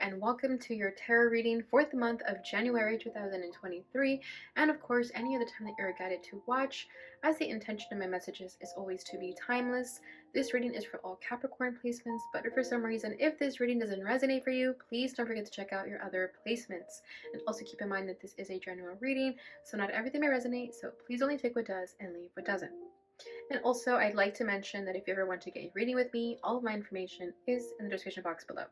and welcome to your tarot reading for the month of January 2023, and of course any other time that you're guided to watch, as the intention of my messages is always to be timeless. This reading is for all Capricorn placements, but if for some reason if this reading doesn't resonate for you, please don't forget to check out your other placements. And also keep in mind that this is a general reading, so not everything may resonate, so please only take what does and leave what doesn't. And also, I'd like to mention that if you ever want to get a reading with me, all of my information is in the description box below.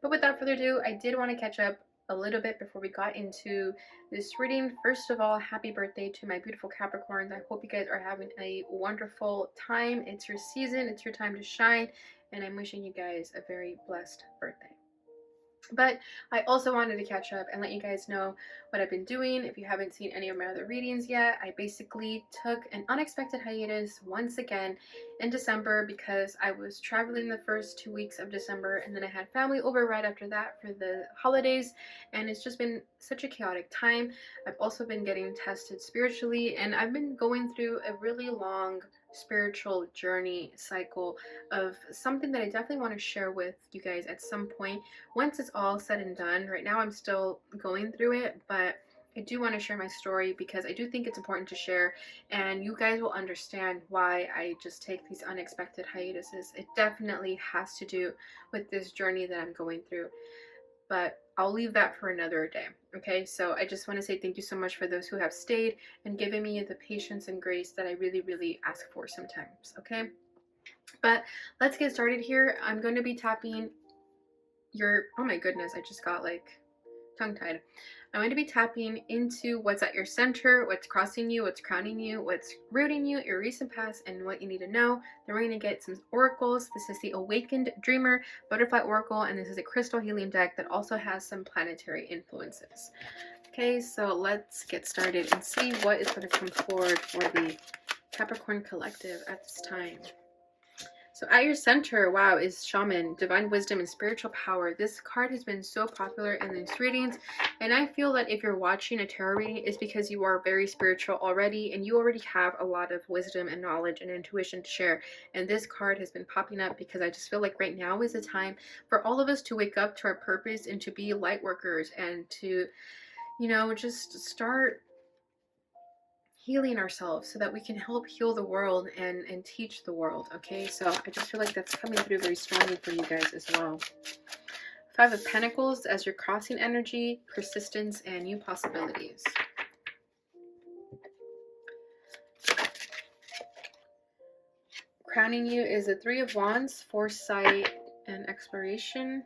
But without further ado, I did want to catch up a little bit before we got into this reading. First of all, happy birthday to my beautiful Capricorns. I hope you guys are having a wonderful time. It's your season, it's your time to shine, and I'm wishing you guys a very blessed birthday. But I also wanted to catch up and let you guys know what I've been doing. If you haven't seen any of my other readings yet, I basically took an unexpected hiatus once again in December because I was traveling the first 2 weeks of December, and then I had family over right after that for the holidays, and it's just been such a chaotic time. I've also been getting tested spiritually, and I've been going through a really long spiritual journey cycle of something that I definitely want to share with you guys at some point once it's all said and done. Right now I'm still going through it, but I do want to share my story because I do think it's important to share, and you guys will understand why I just take these unexpected hiatuses. It definitely has to do with this journey that I'm going through, but I'll leave that for another day. Okay, so I just want to say thank you so much for those who have stayed and given me the patience and grace that I really ask for sometimes. Okay, but let's get started here. I'm going to be tapping your, oh my goodness, I just got like tongue-tied. I'm going to be tapping into what's at your center, what's crossing you, what's crowning you, what's rooting you, your recent past, and what you need to know. Then we're going to get some oracles. This is the Awakened Dreamer Butterfly Oracle, and this is a crystal healing deck that also has some planetary influences. Okay, so let's get started and see what is going to come forward for the Capricorn Collective at this time. So at your center, wow, is Shaman, Divine Wisdom and Spiritual Power. This card has been so popular in these readings, and I feel that if you're watching a tarot reading, it's because you are very spiritual already, and you already have a lot of wisdom and knowledge and intuition to share. And this card has been popping up because I just feel like right now is a time for all of us to wake up to our purpose and to be light workers and to, you know, just start healing ourselves so that we can help heal the world and teach the world. Okay, so I just feel like that's coming through very strongly for you guys as well. Five of Pentacles as your crossing energy, persistence, and new possibilities. Crowning you is the Three of Wands, foresight and exploration.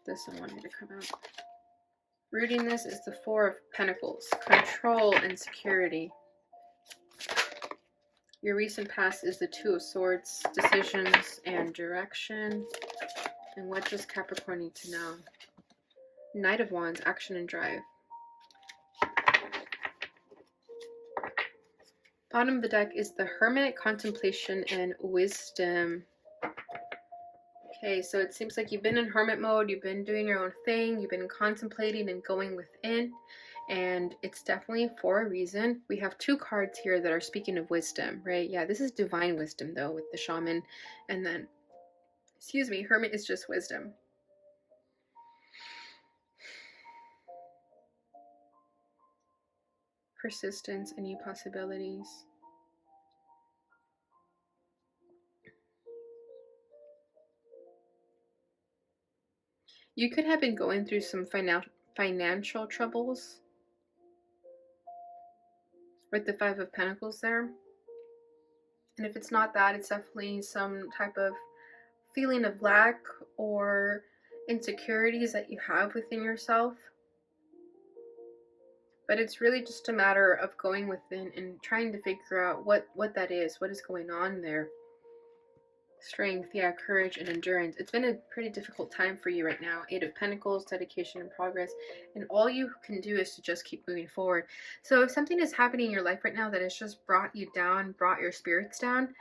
This one wanted to come out. Rooting this is the Four of Pentacles, control and security. Your recent past is the Two of Swords, decisions and direction. And what does Capricorn need to know? Knight of Wands, action and drive. Bottom of the deck is the Hermit, contemplation and wisdom. Okay, so it seems like you've been in hermit mode, you've been doing your own thing, you've been contemplating and going within, and it's definitely for a reason. We have two cards here that are speaking of wisdom, right? Yeah, this is divine wisdom though with the Shaman, and then, excuse me, Hermit is just wisdom. Persistence and new possibilities. You could have been going through some financial troubles with the Five of Pentacles there. And if it's not that, it's definitely some type of feeling of lack or insecurities that you have within yourself. But it's really just a matter of going within and trying to figure out what that is, what is going on there. Strength, yeah, courage and endurance. It's been a pretty difficult time for you right now. Eight of Pentacles, dedication and progress, and all you can do is to just keep moving forward. So if something is happening in your life right now that has just brought you down, brought your spirits down,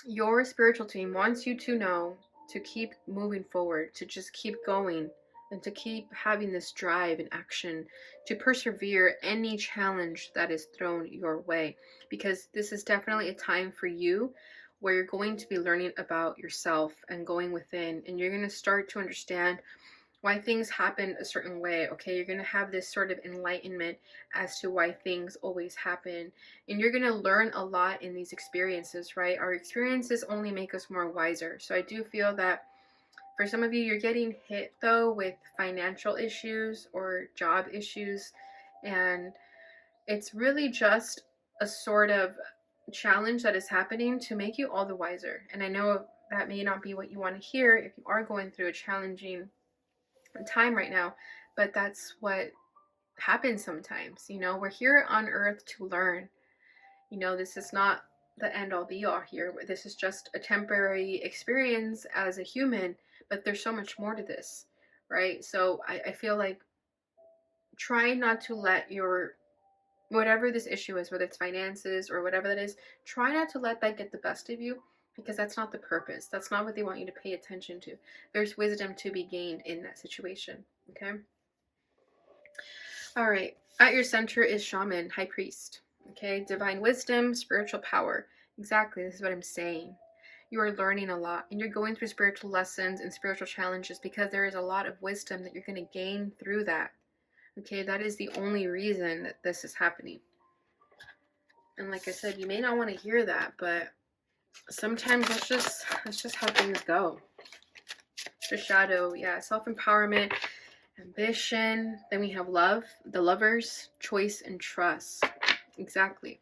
your spiritual team wants you to know to keep moving forward, to just keep going, and to keep having this drive and action, to persevere any challenge that is thrown your way, because this is definitely a time for you where you're going to be learning about yourself and going within, and you're going to start to understand why things happen a certain way. Okay, you're going to have this sort of enlightenment as to why things always happen, and you're going to learn a lot in these experiences, right? Our experiences only make us more wiser. So I do feel that for some of you, you're getting hit though with financial issues or job issues, and it's really just a sort of challenge that is happening to make you all the wiser. And I know that may not be what you want to hear if you are going through a challenging time right now, but that's what happens sometimes. You know, we're here on earth to learn. You know, this is not the end all be all here. This is just a temporary experience as a human, but there's so much more to this, right? So I feel like try not to let your whatever this issue is, whether it's finances or whatever that is, try not to let that get the best of you, because that's not the purpose. That's not what they want you to pay attention to. There's wisdom to be gained in that situation. Okay. All right. At your center is shaman, high priest. Okay. Divine wisdom, spiritual power. Exactly. This is what I'm saying. You are learning a lot, and you're going through spiritual lessons and spiritual challenges because there is a lot of wisdom that you're going to gain through that. Okay, that is the only reason that this is happening. And like I said, you may not want to hear that, but sometimes that's just how things go. The shadow, yeah, self-empowerment, ambition. Then we have love, the lovers, choice, and trust. Exactly.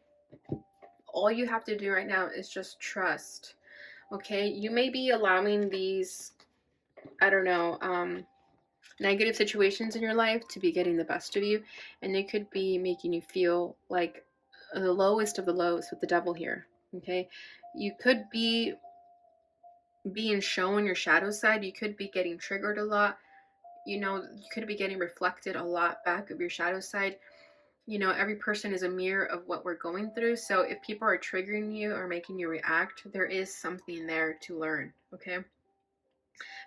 All you have to do right now is just trust. Okay, you may be allowing these, I don't know, negative situations in your life to be getting the best of you, and they could be making you feel like the lowest of the lows with the devil here. Okay, you could be being shown your shadow side. You could be getting triggered a lot. You know, you could be getting reflected a lot back of your shadow side. You know, every person is a mirror of what we're going through. So if people are triggering you or making you react, there is something there to learn. Okay,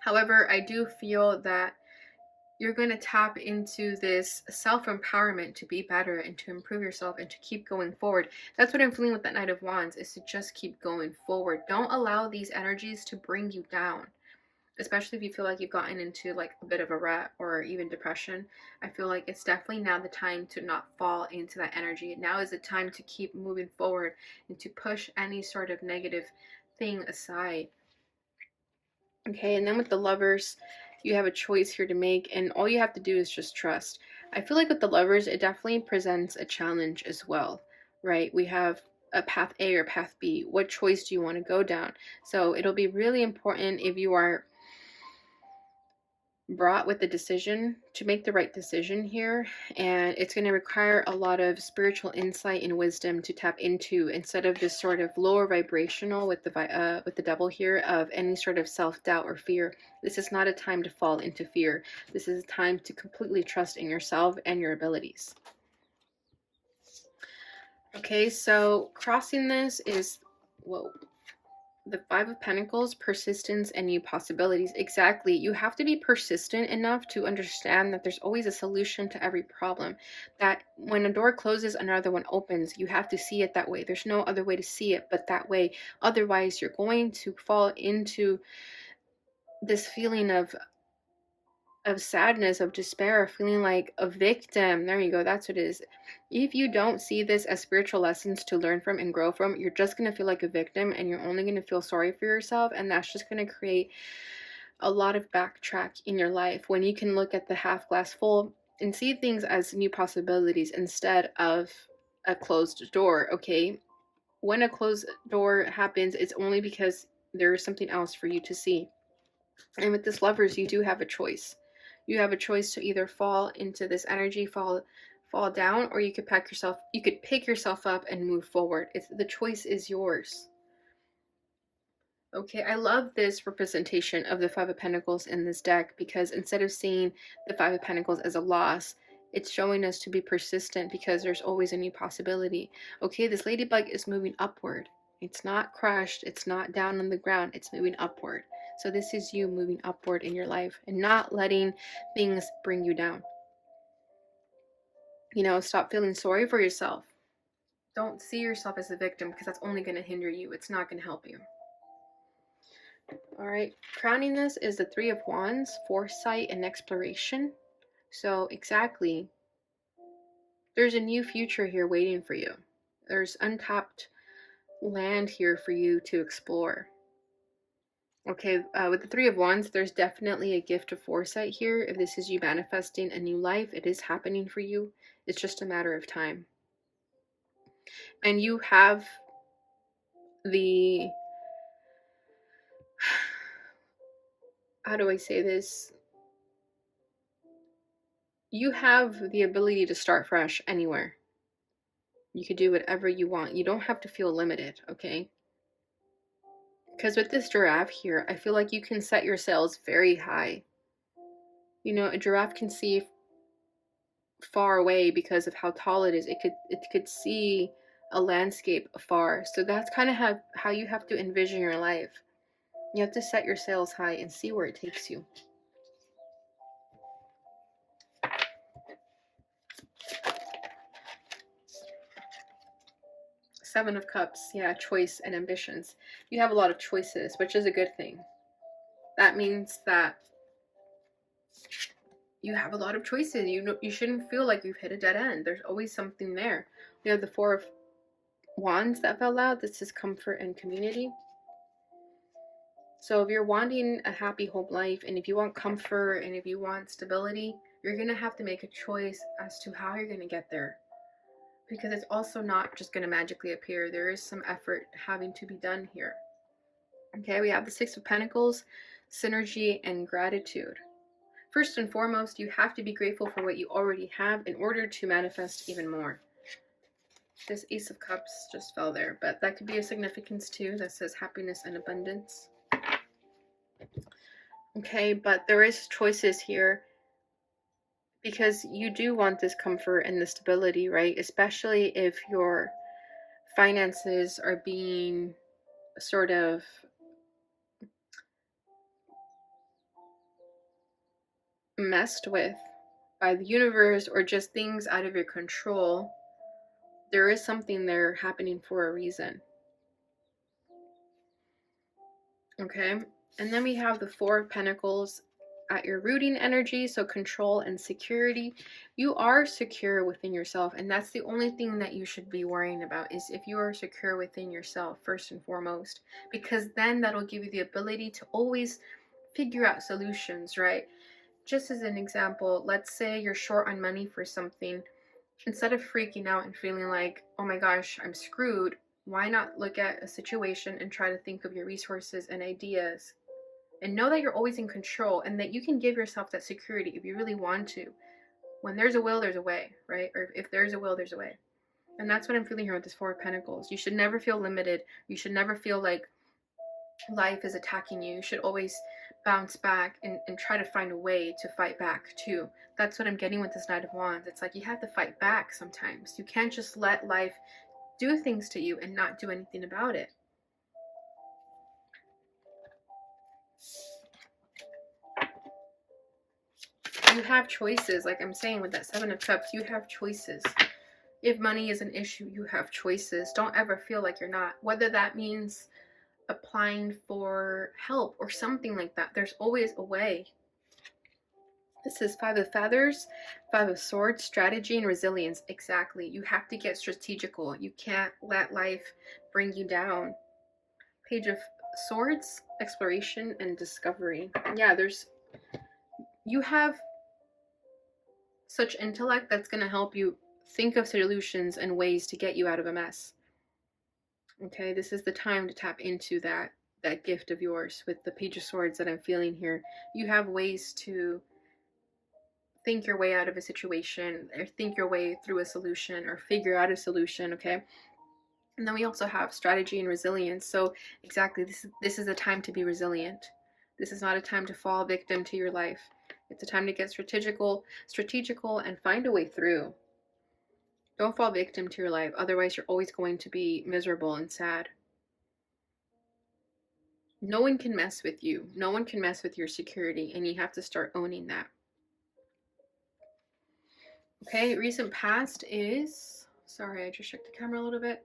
however, I do feel that you're going to tap into this self-empowerment to be better and to improve yourself and to keep going forward. That's what I'm feeling with that Knight of Wands, is to just keep going forward. Don't allow these energies to bring you down, especially if you feel like you've gotten into like a bit of a rut or even depression. I feel like it's definitely now the time to not fall into that energy. Now is the time to keep moving forward and to push any sort of negative thing aside. Okay, and then with the lovers, you have a choice here to make, and all you have to do is just trust. I feel like with the lovers, it definitely presents a challenge as well, right? We have a path A or path B. What choice do you want to go down? So it'll be really important if you are brought with the decision to make the right decision here, and it's going to require a lot of spiritual insight and wisdom to tap into, instead of this sort of lower vibrational with the devil here of any sort of self-doubt or fear. This is not a time to fall into fear. This is a time to completely trust in yourself and your abilities. Okay, so crossing this is, whoa, the Five of Pentacles, persistence and new possibilities. Exactly. You have to be persistent enough to understand that there's always a solution to every problem. That when a door closes, another one opens. You have to see it that way. There's no other way to see it but that way. Otherwise, you're going to fall into this feeling of sadness, of despair, feeling like a victim. There you go. That's what it is. If you don't see this as spiritual lessons to learn from and grow from, you're just going to feel like a victim, and you're only going to feel sorry for yourself. And that's just going to create a lot of backtrack in your life, when you can look at the half glass full and see things as new possibilities instead of a closed door. Okay. When a closed door happens, it's only because there is something else for you to see. And with this lovers, you do have a choice. You have a choice to either fall into this energy, fall down, or you could pick yourself up and move forward. The choice is yours. Okay, I love this representation of the Five of Pentacles in this deck, because instead of seeing the Five of Pentacles as a loss, it's showing us to be persistent, because there's always a new possibility. Okay, this ladybug is moving upward. It's not crushed. It's not down on the ground. It's moving upward. So this is you moving upward in your life and not letting things bring you down. You know, stop feeling sorry for yourself. Don't see yourself as a victim, because that's only going to hinder you. It's not going to help you. All right, crowning this is the Three of Wands, foresight and exploration. So exactly, there's a new future here waiting for you. There's untapped land here for you to explore. Okay, with the Three of Wands, there's definitely a gift of foresight here. If this is you manifesting a new life, it is happening for you. It's just a matter of time. And you have the, how do I say this? You have the ability to start fresh anywhere. You could do whatever you want. You don't have to feel limited, okay? Because with this giraffe here, I feel like you can set your sails very high. You know, a giraffe can see far away because of how tall it is. It could see a landscape afar. So that's kind of how you have to envision your life. You have to set your sails high and see where it takes you. Seven of Cups, yeah, choice and ambitions. You have a lot of choices, which is a good thing. That means that you have a lot of choices. You shouldn't feel like you've hit a dead end. There's always something there. We have the Four of Wands that fell out. This is comfort and community. So if you're wanting a happy home life, and if you want comfort, and if you want stability, you're going to have to make a choice as to how you're going to get there. Because it's also not just going to magically appear. There is some effort having to be done here. Okay, we have the Six of Pentacles, synergy and gratitude. First and foremost, you have to be grateful for what you already have in order to manifest even more. This Ace of Cups just fell there, but that could be a significance too that says happiness and abundance. Okay, but there is choices here because you do want this comfort and the stability, right? Especially if your finances are being sort of messed with by the universe or just things out of your control. There is something there happening for a reason. Okay, and then we have the Four of Pentacles at your rooting energy, so control and security. You are secure within yourself, and that's the only thing that you should be worrying about, is if you are secure within yourself first and foremost, because then that'll give you the ability to always figure out solutions, right? Just as an example, let's say you're short on money for something. Instead of freaking out and feeling like, oh my gosh, I'm screwed, why not look at a situation and try to think of your resources and ideas and know that you're always in control and that you can give yourself that security if you really want to. When there's a will, there's a way, right? Or if there's a will, there's a way. And that's what I'm feeling here with this Four of Pentacles. You should never feel limited. You should never feel like life is attacking you. You should always bounce back and try to find a way to fight back too. That's what I'm getting with this Knight of Wands. It's like you have to fight back sometimes. You can't just let life do things to you and not do anything about it. You have choices, like I'm saying with that Seven of Cups, you have choices. If money is an issue, you have choices. Don't ever feel like you're not. Whether that means applying for help or something like that, there's always a way. This is Five of Feathers, Five of Swords, strategy and resilience. Exactly. You have to get strategical. You can't let life bring you down. Page of Swords, exploration and discovery. Yeah, you have such intellect that's going to help you think of solutions and ways to get you out of a mess. Okay, this is the time to tap into that gift of yours with the Page of Swords that I'm feeling here. You have ways to think your way out of a situation or think your way through a solution or figure out a solution, okay? And then we also have strategy and resilience. So exactly, this is a time to be resilient. This is not a time to fall victim to your life. It's a time to get strategical and find a way through. Don't fall victim to your life. Otherwise, you're always going to be miserable and sad. No one can mess with you. No one can mess with your security, and you have to start owning that. Okay, recent past is, sorry, I just checked the camera a little bit.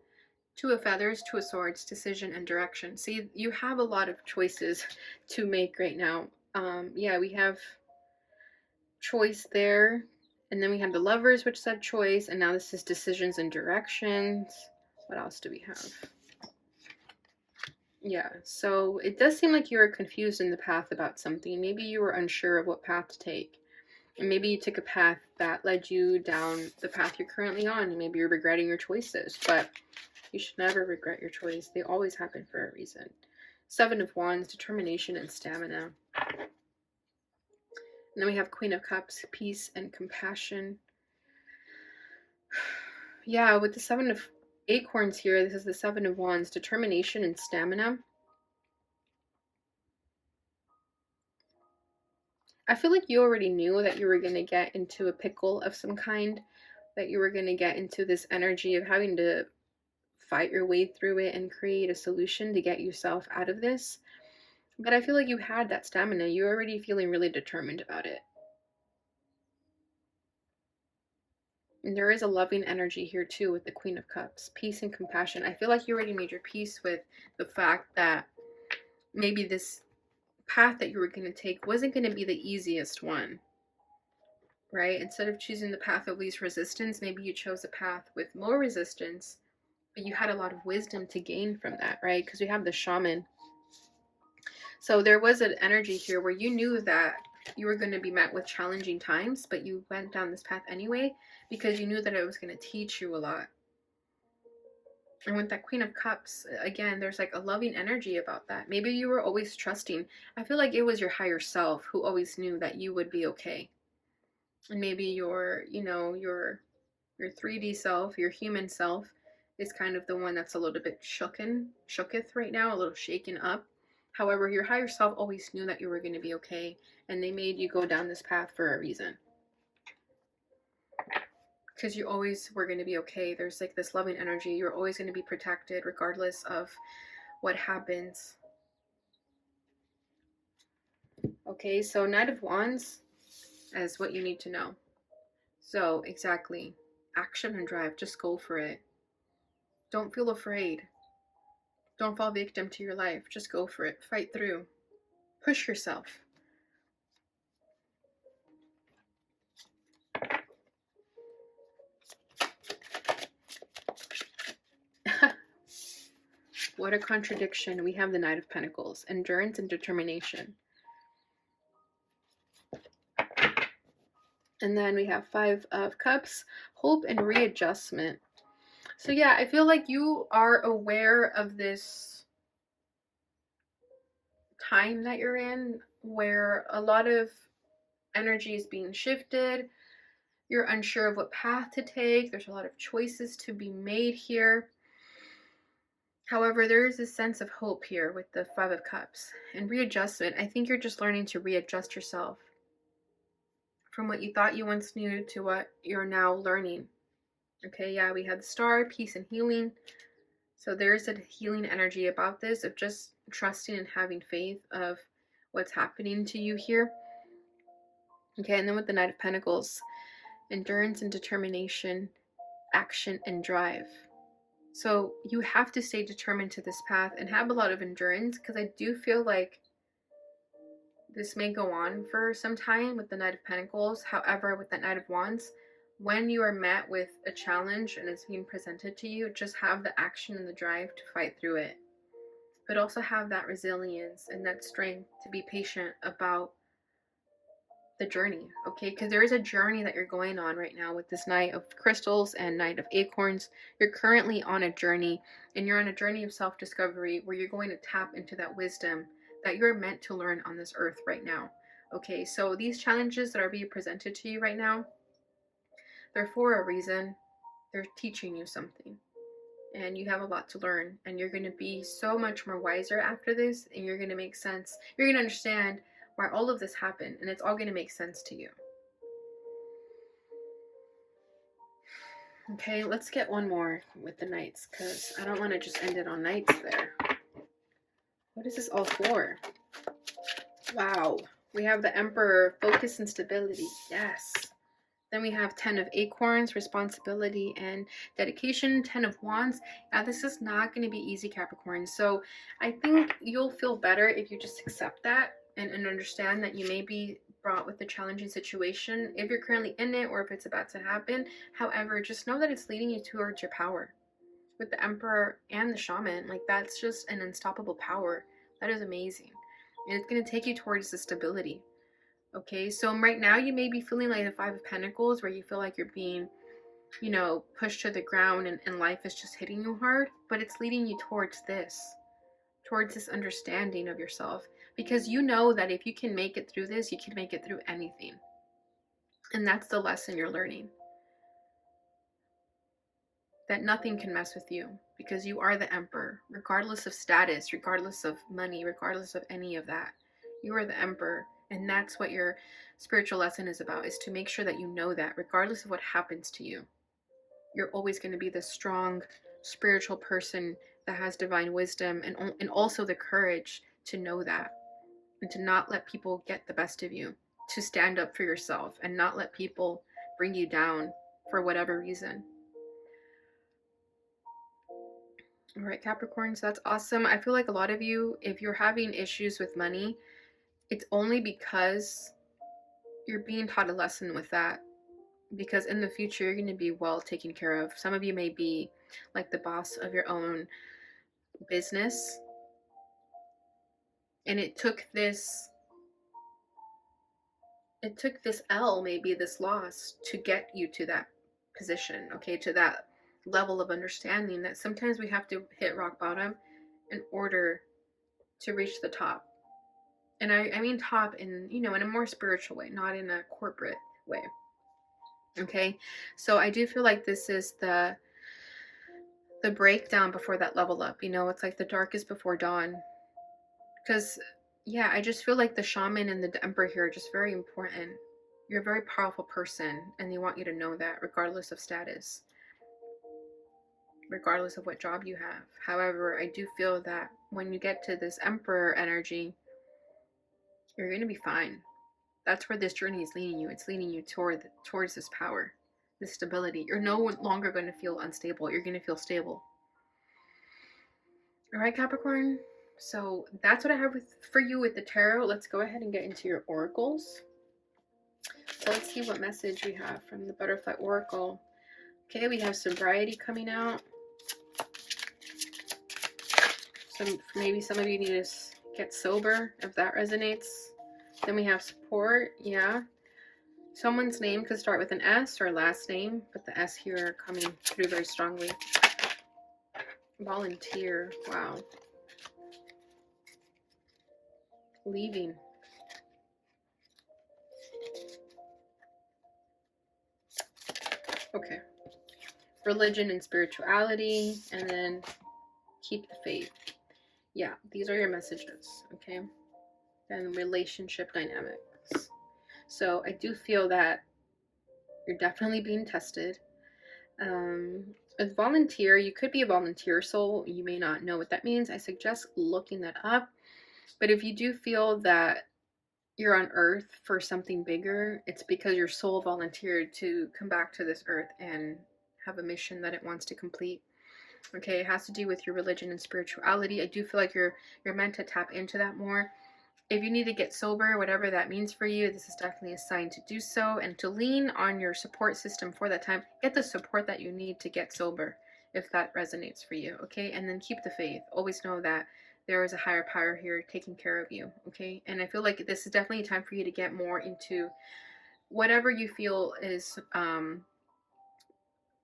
Two of Feathers, Two of Swords, decision and direction. See, you have a lot of choices to make right now. Yeah, we have choice there. And then we have the Lovers, which said choice. And now this is decisions and directions. What else do we have? Yeah, so it does seem like you were confused in the path about something. Maybe you were unsure of what path to take. And maybe you took a path that led you down the path you're currently on. And maybe you're regretting your choices. But you should never regret your choice. They always happen for a reason. Seven of Wands, determination and stamina. And then we have Queen of Cups, peace and compassion. Yeah, with the Seven of Acorns here, this is the Seven of Wands, determination and stamina. I feel like you already knew that you were going to get into a pickle of some kind, that you were going to get into this energy of having to fight your way through it and create a solution to get yourself out of this. But I feel like you had that stamina. You're already feeling really determined about it. And there is a loving energy here too with the Queen of Cups. Peace and compassion. I feel like you already made your peace with the fact that maybe this path that you were going to take wasn't going to be the easiest one. Right? Instead of choosing the path of least resistance, maybe you chose a path with more resistance, but you had a lot of wisdom to gain from that, right? Because we have the Shaman. So there was an energy here where you knew that you were going to be met with challenging times, but you went down this path anyway because you knew that it was going to teach you a lot. And with that Queen of Cups, again, there's like a loving energy about that. Maybe you were always trusting. I feel like it was your higher self who always knew that you would be okay. And maybe your 3D self, your human self, is kind of the one that's a little bit shooketh right now, a little shaken up. However, your higher self always knew that you were going to be okay, and they made you go down this path for a reason. Because you always were going to be okay. There's like this loving energy. You're always going to be protected regardless of what happens. Okay, so Knight of Wands is what you need to know. So, exactly. Action and drive. Just go for it. Don't feel afraid. Don't fall victim to your life. Just go for it. Fight through. Push yourself. What a contradiction. We have the Knight of Pentacles. Endurance and determination. And then we have Five of Cups. Hope and readjustment. So yeah, I feel like you are aware of this time that you're in where a lot of energy is being shifted. You're unsure of what path to take. There's a lot of choices to be made here. However, there is a sense of hope here with the Five of Cups. And readjustment, I think you're just learning to readjust yourself from what you thought you once knew to what you're now learning. Okay, yeah, we had the Star, peace and healing. So there's a healing energy about this of just trusting and having faith of what's happening to you here. Okay, and then with the Knight of Pentacles, endurance and determination, action and drive. So you have to stay determined to this path and have a lot of endurance, because I do feel like this may go on for some time with the Knight of Pentacles. However, with the Knight of Wands, when you are met with a challenge and it's being presented to you, just have the action and the drive to fight through it. But also have that resilience and that strength to be patient about the journey, okay? Because there is a journey that you're going on right now with this Knight of Crystals and Knight of Acorns. You're currently on a journey, and you're on a journey of self-discovery where you're going to tap into that wisdom that you're meant to learn on this earth right now. Okay, so these challenges that are being presented to you right now, they're for a reason. They're teaching you something, and you have a lot to learn, and you're going to be so much more wiser after this, and you're going to make sense. You're going to understand why all of this happened, and it's all going to make sense to you. Okay, let's get one more with the Knights, because I don't want to just end it on Knights there. What is this all for? Wow. We have the Emperor, focus and stability. Yes. Then we have 10 of Acorns, responsibility and dedication. 10 of Wands. Now, this is not going to be easy, Capricorn. So I think you'll feel better if you just accept that and understand that you may be brought with a challenging situation if you're currently in it or if it's about to happen. However, just know that it's leading you towards your power. With the Emperor and the Shaman, like, that's just an unstoppable power. That is amazing. And it's going to take you towards the stability. Okay, so right now you may be feeling like the Five of Pentacles, where you feel like you're being, pushed to the ground and life is just hitting you hard, but it's leading you towards this understanding of yourself, because you know that if you can make it through this, you can make it through anything. And that's the lesson you're learning. That nothing can mess with you because you are the Emperor, regardless of status, regardless of money, regardless of any of that. You are the Emperor. And that's what your spiritual lesson is about, is to make sure that you know that regardless of what happens to you, you're always going to be the strong spiritual person that has divine wisdom and also the courage to know that and to not let people get the best of you, to stand up for yourself and not let people bring you down for whatever reason. All right, Capricorn, so that's awesome. I feel like a lot of you, if you're having issues with money, it's only because you're being taught a lesson with that. Because in the future, you're going to be well taken care of. Some of you may be like the boss of your own business. And it took this L, maybe this loss, to get you to that position, okay, to that level of understanding that sometimes we have to hit rock bottom in order to reach the top. And I mean top in, in a more spiritual way, not in a corporate way. Okay, so I do feel like this is the breakdown before that level up. It's like the darkest before dawn. Because, yeah, I just feel like the Shaman and the Emperor here are just very important. You're a very powerful person, and they want you to know that, regardless of status, regardless of what job you have. However, I do feel that when you get to this Emperor energy, you're going to be fine. That's where this journey is leading you. It's leading you towards this power, this stability. You're no longer going to feel unstable. You're going to feel stable. All right, Capricorn. So that's what I have for you with the tarot. Let's go ahead and get into your oracles. So let's see what message we have from the Butterfly Oracle. Okay, we have sobriety coming out. So maybe some of you need to get sober, if that resonates. Then we have support. Yeah. Someone's name could start with an S or last name, but the S here coming through very strongly. Volunteer. Wow. Leaving. Okay. Religion and spirituality, and then keep the faith. Yeah, these are your messages, okay? And relationship dynamics. So I do feel that you're definitely being tested. A volunteer, you could be a volunteer soul. You may not know what that means. I suggest looking that up. But if you do feel that you're on Earth for something bigger, it's because your soul volunteered to come back to this Earth and have a mission that it wants to complete. Okay, it has to do with your religion and spirituality. I do feel like you're meant to tap into that more. If you need to get sober, whatever that means for you, this is definitely a sign to do so, and to lean on your support system for that time. Get the support that you need to get sober, if that resonates for you, okay? And then keep the faith. Always know that there is a higher power here taking care of you, okay? And I feel like this is definitely a time for you to get more into whatever you feel is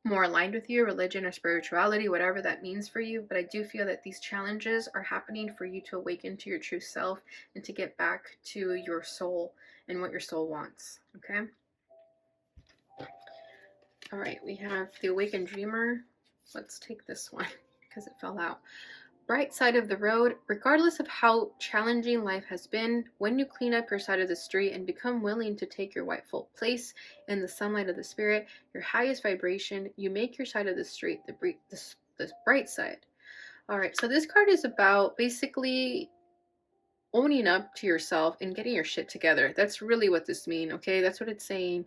more aligned with you, religion or spirituality, whatever that means for you. But I do feel that these challenges are happening for you to awaken to your true self and to get back to your soul and what your soul wants, okay? All right, we have the Awakened Dreamer. Let's take this one because it fell out. Bright side of the road. Regardless of how challenging life has been, when you clean up your side of the street and become willing to take your rightful place in the sunlight of the spirit, your highest vibration, you make your side of the street the bright side. All right, so this card is about basically owning up to yourself and getting your shit together. That's really what this means, okay? That's what it's saying.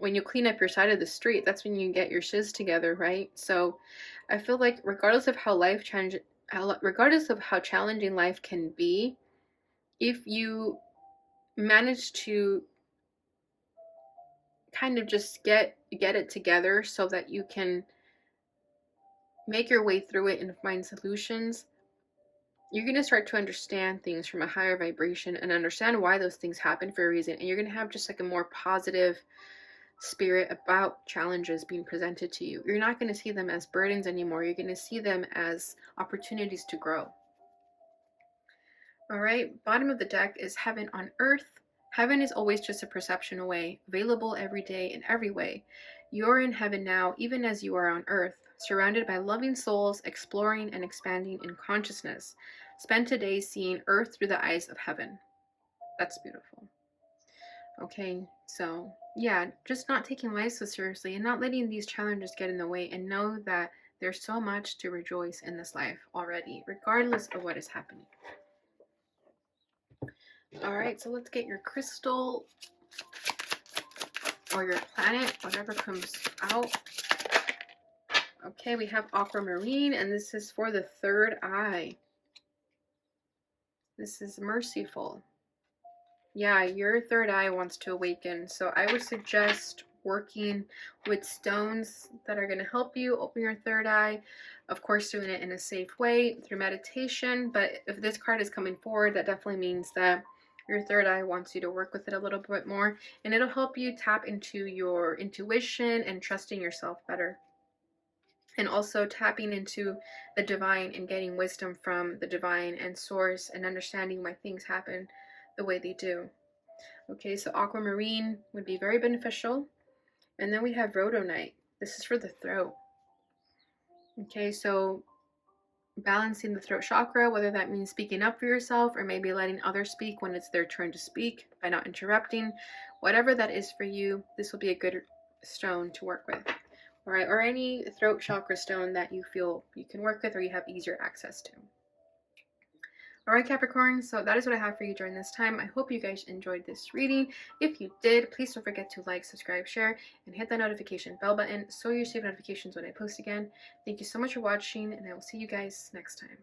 when you clean up your side of the street, that's when you get your shiz together, right? So I feel like regardless of how challenging life can be, if you manage to kind of just get it together so that you can make your way through it and find solutions, you're going to start to understand things from a higher vibration and understand why those things happen for a reason. And you're going to have just like a more positive spirit about challenges being presented to you. You're not going to see them as burdens anymore. You're going to see them as opportunities to grow. All right, bottom of the deck is heaven on earth. Heaven is always just a perception away, available every day in every way. You're in heaven now, even as you are on earth, surrounded by loving souls, exploring and expanding in consciousness. Spend today seeing earth through the eyes of heaven. That's beautiful. Okay, so yeah, just not taking life so seriously and not letting these challenges get in the way, and know that there's so much to rejoice in this life already, regardless of what is happening. All right, so let's get your crystal or your planet, whatever comes out. Okay, we have aquamarine, and this is for the third eye. This is merciful. Yeah, your third eye wants to awaken. So I would suggest working with stones that are going to help you open your third eye. Of course, doing it in a safe way through meditation. But if this card is coming forward, that definitely means that your third eye wants you to work with it a little bit more. And it'll help you tap into your intuition and trusting yourself better. And also tapping into the divine and getting wisdom from the divine and source and understanding why things happen the way they do. Okay, so aquamarine would be very beneficial. And then we have rhodonite. This is for the throat. Okay, so balancing the throat chakra, whether that means speaking up for yourself or maybe letting others speak when it's their turn to speak by not interrupting. Whatever that is for you, this will be a good stone to work with. All right, or any throat chakra stone that you feel you can work with or you have easier access to. All right, Capricorn, so that is what I have for you during this time. I hope you guys enjoyed this reading. If you did, please don't forget to like, subscribe, share, and hit that notification bell button so you receive notifications when I post again. Thank you so much for watching, and I will see you guys next time.